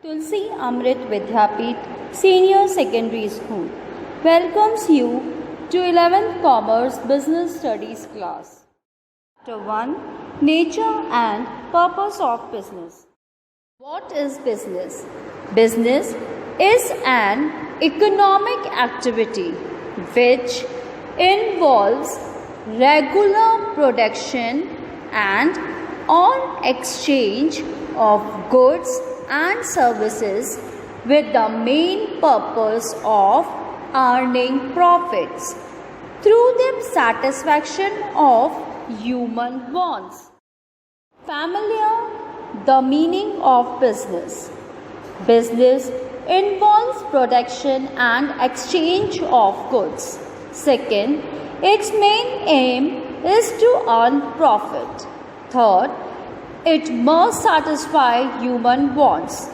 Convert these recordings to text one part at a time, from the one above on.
Tulsi Amrit Vidyapeeth Senior Secondary School welcomes you to 11th Commerce Business Studies class. Chapter 1 Nature and Purpose of Business. What is business? Business is an economic activity which involves regular production and or exchange of goods and services with the main purpose of earning profits through the satisfaction of human wants. Familiar the meaning of business. Business involves production and exchange of goods. Second, its main aim is to earn profit. Third, it must satisfy human wants.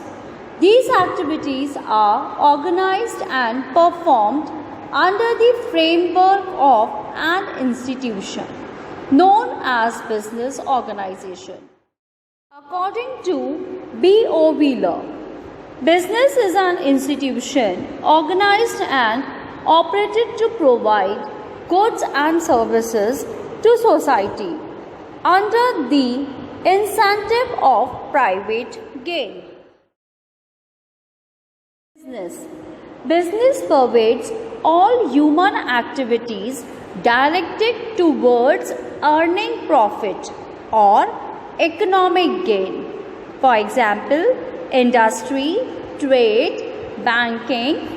These activities are organized and performed under the framework of an institution known as business organization. According to B.O. Wheeler, business is an institution organized and operated to provide goods and services to society under the incentive of private gain. Business pervades all human activities directed towards earning profit or economic gain. For example, industry, trade, banking,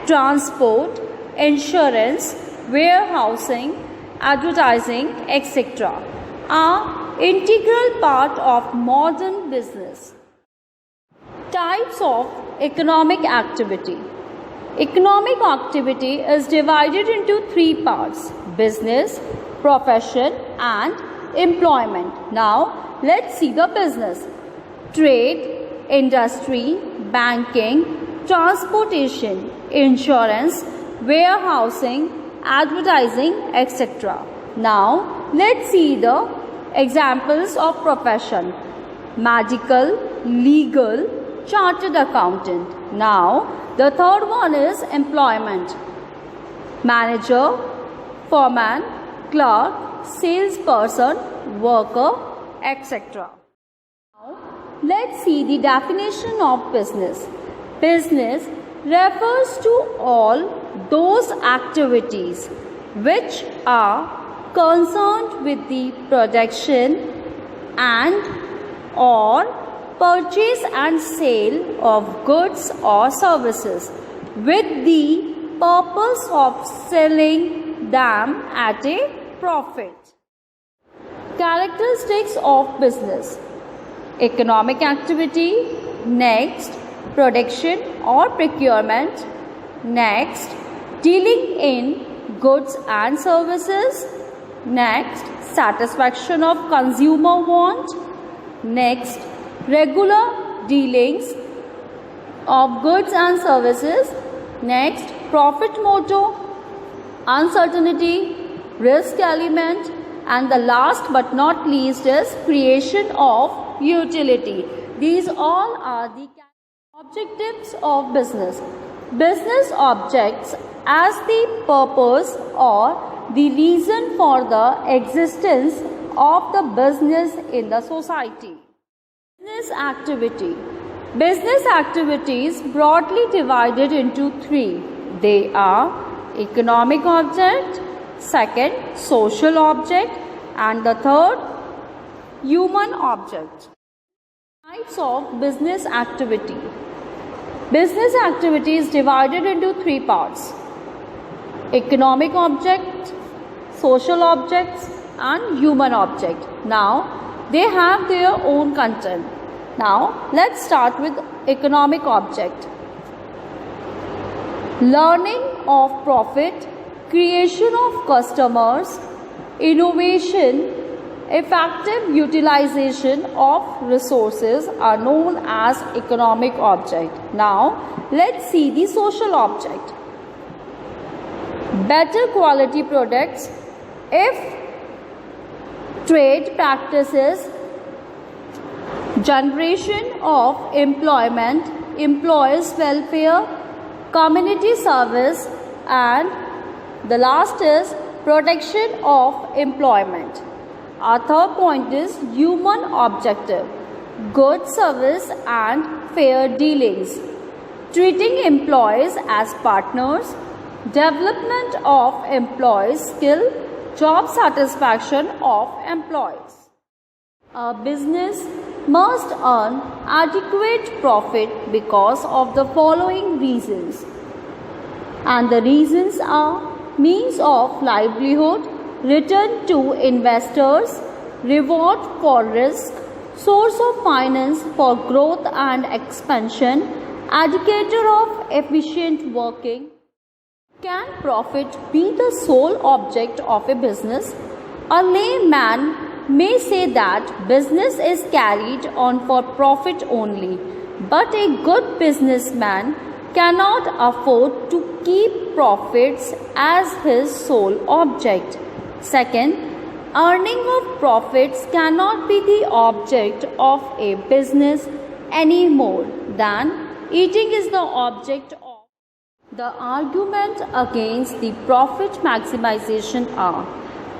transport, insurance, warehousing, advertising, etc. are integral part of modern business. Types of economic activity. Economic activity is divided into three parts: business, profession, and employment. Now, let's see the business. Trade, industry, banking, transportation, insurance, warehousing, advertising, etc. Now, let's see the examples of profession: medical, legal, chartered accountant. Now, the third one is employment: manager, foreman, clerk, salesperson, worker, etc. Now, let's see the definition of business. Business refers to all those activities which are concerned with the production and or purchase and sale of goods or services with the purpose of selling them at a profit. Characteristics of business: economic activity, next production or procurement, next dealing in goods and services, next satisfaction of consumer want, next regular dealings of goods and services, next profit motive, uncertainty, risk element, and the last but not least is creation of utility. These all are the objectives of business. Business objects as the purpose or the reason for the existence of the business in the society. Business activity. Business activity is broadly divided into three. They are economic object, second social object, and the third human object. Types of business activity. Business activity is divided into three parts: economic object, social objects, and human object. Now, they have their own content. Now, let's start with economic object. Learning of profit, creation of customers, innovation, effective utilization of resources are known as economic object. Now, let's see the social object. Better quality products if trade practices, generation of employment employees' welfare, community service, and the last is protection of employment. Our third point is human objective, good service and fair dealings, treating employees as partners, development of employees' skill, job satisfaction of employees. A business must earn adequate profit because of the following reasons. And the reasons are means of livelihood, return to investors, reward for risk, source of finance for growth and expansion, indicator of efficient working. Can profit be the sole object of a business? A layman may say that business is carried on for profit only, but a good businessman cannot afford to keep profits as his sole object. Second, earning of profits cannot be the object of a business any more than eating is the object of. The argument against the profit maximization are: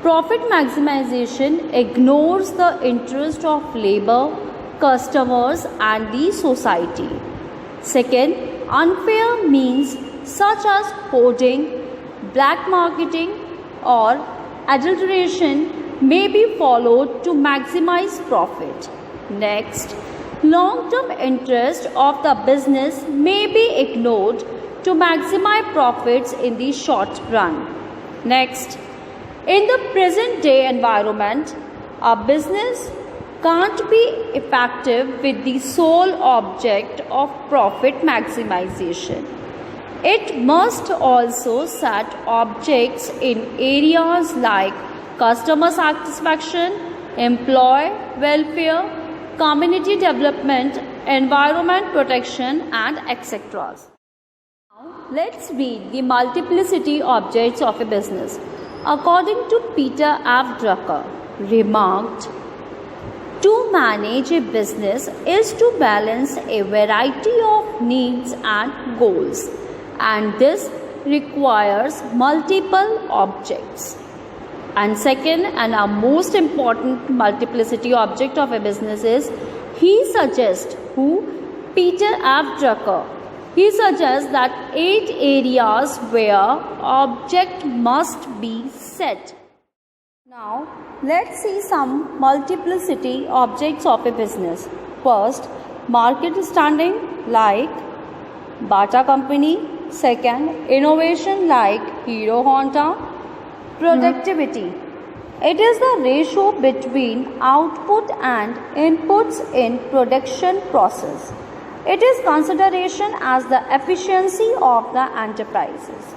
profit maximization ignores the interest of labor, customers, and the society. Second, unfair means such as hoarding, black marketing, or adulteration may be followed to maximize profit. Next, long-term interest of the business may be ignored to maximize profits in the short run. Next, in the present day environment, a business can't be effective with the sole object of profit maximization. It must also set objects in areas like customer satisfaction, employee welfare, community development, environment protection, and etc. Let's read the multiplicity objects of a business. According to Peter F. Drucker, remarked, to manage a business is to balance a variety of needs and goals, and this requires multiple objects. And second, and our most important multiplicity object of a business is, Peter F. Drucker. He suggests that 8 areas where object must be set. Now, let's see some multiplicity objects of a business. First, market standing like Bata Company. Second, innovation like Hero Honda. Productivity. It is the ratio between output and inputs in production process. It is consideration as the efficiency of the enterprises.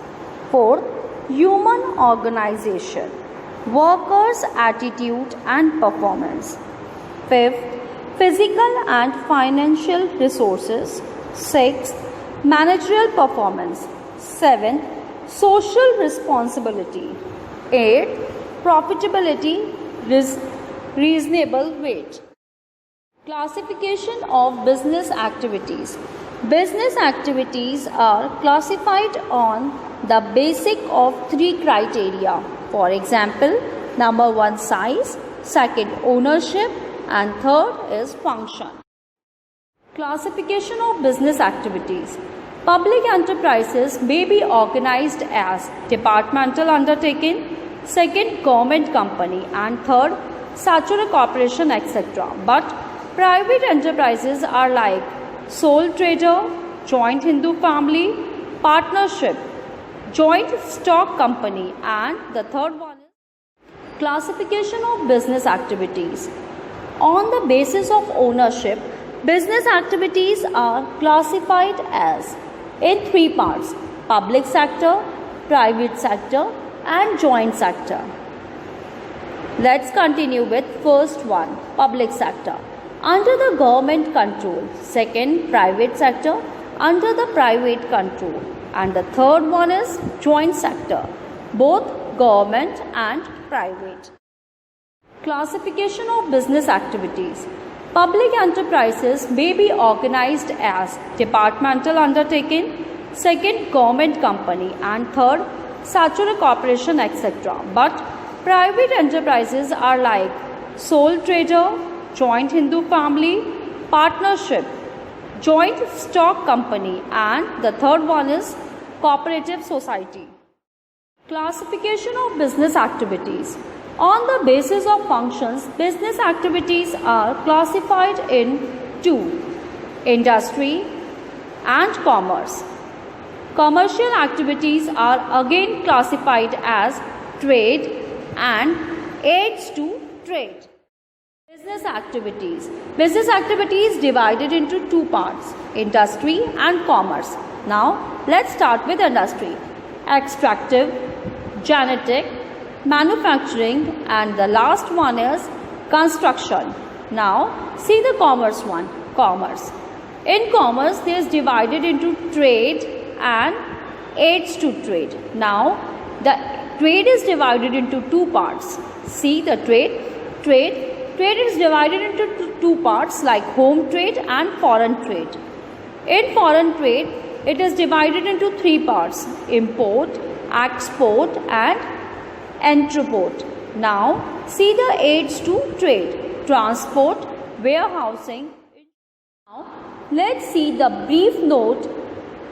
Fourth, human organization, workers' attitude and performance. Fifth, physical and financial resources. Sixth, managerial performance. Seventh, social responsibility. Eighth, profitability, reasonable wage. Classification of business activities. Business activities are classified on the basis of 3 criteria. For example, number 1, size, second, ownership, and third is function. Classification of business activities. Public enterprises may be organized as departmental undertaking, second, government company, and third, statutory corporation, etc. But private enterprises are like sole trader, joint Hindu family, partnership, joint stock company, and the third one is classification of business activities. On the basis of ownership, business activities are classified as in 3 parts: public sector, private sector, and joint sector. Let's continue with first one, public sector. Under the government control. Second, private sector under the private control. And the third one is joint sector, both government and private. Classification of business activities. Public enterprises may be organized as departmental undertaking, second, government company, and third, statutory corporation, etc. But private enterprises are like sole trader, joint Hindu family, partnership, joint stock company, and the third one is cooperative society. Classification of business activities. On the basis of functions, business activities are classified in two: industry and commerce. Commercial activities are again classified as trade and aids to trade. Business activities. Business activities divided into two parts: industry and commerce. Now, let's start with industry. Extractive, genetic, manufacturing, and the last one is construction. Now, see the commerce one. Commerce. In commerce, there is divided into trade and aids to trade. Now, the trade is divided into two parts. See the trade. Trade is divided into two parts like home trade and foreign trade. In foreign trade, it is divided into three parts: import, export, and entrepot. Now, see the aids to trade: transport, warehousing. Now, let's see the brief note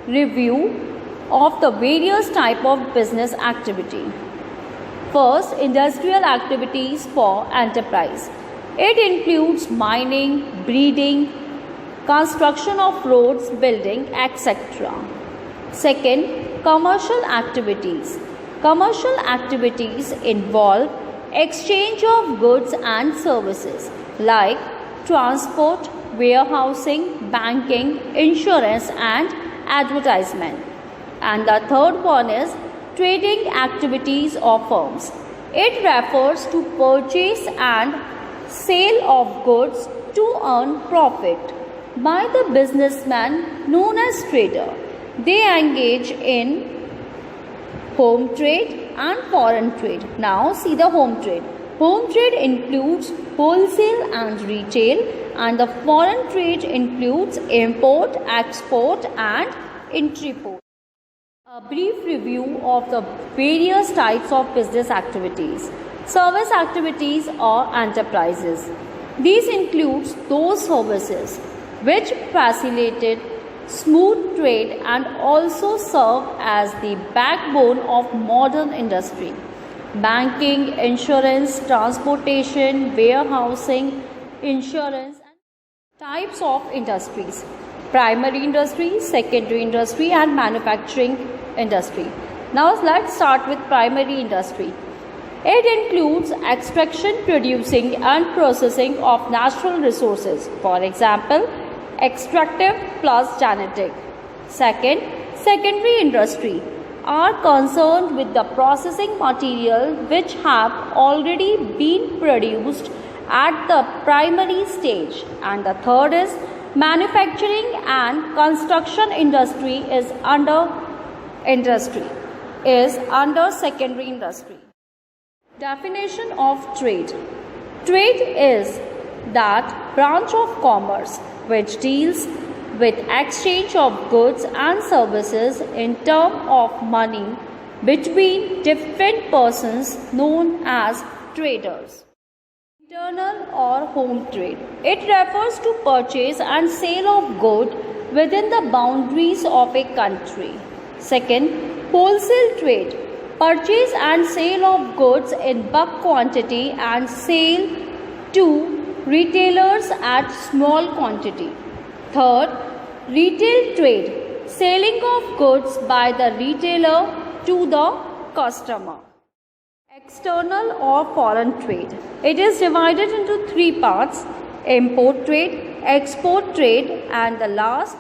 review of the various type of business activity. First, industrial activities for enterprise. It includes mining, breeding, construction of roads, building, etc. Second, commercial activities. Commercial activities involve exchange of goods and services like transport, warehousing, banking, insurance, and advertisement. And the third one is trading activities of firms. It refers to purchase and sale of goods to earn profit by the businessman known as trader. They engage in home trade and foreign trade. Now, see the home trade. Home trade includes wholesale and retail, and the foreign trade includes import, export, and entrepot. A brief review of the various types of business activities. Service activities or enterprises. These include those services which facilitated smooth trade and also serve as the backbone of modern industry. Banking, insurance, transportation, warehousing, insurance. Types of industries: primary industry, secondary industry, and manufacturing industry. Now, let's start with primary industry. It includes extraction, producing, and processing of natural resources. For example, extractive plus genetic. Second, secondary industry are concerned with the processing material which have already been produced at the primary stage. And the third is manufacturing and construction industry is under secondary industry. Definition of trade. Trade is that branch of commerce which deals with exchange of goods and services in terms of money between different persons known as traders. Internal or home trade. It refers to purchase and sale of goods within the boundaries of a country. Second, wholesale trade. Purchase and sale of goods in bulk quantity and sale to retailers at small quantity. Third, retail trade. Selling of goods by the retailer to the customer. External or foreign trade. It is divided into three parts: import trade, export trade, and the last,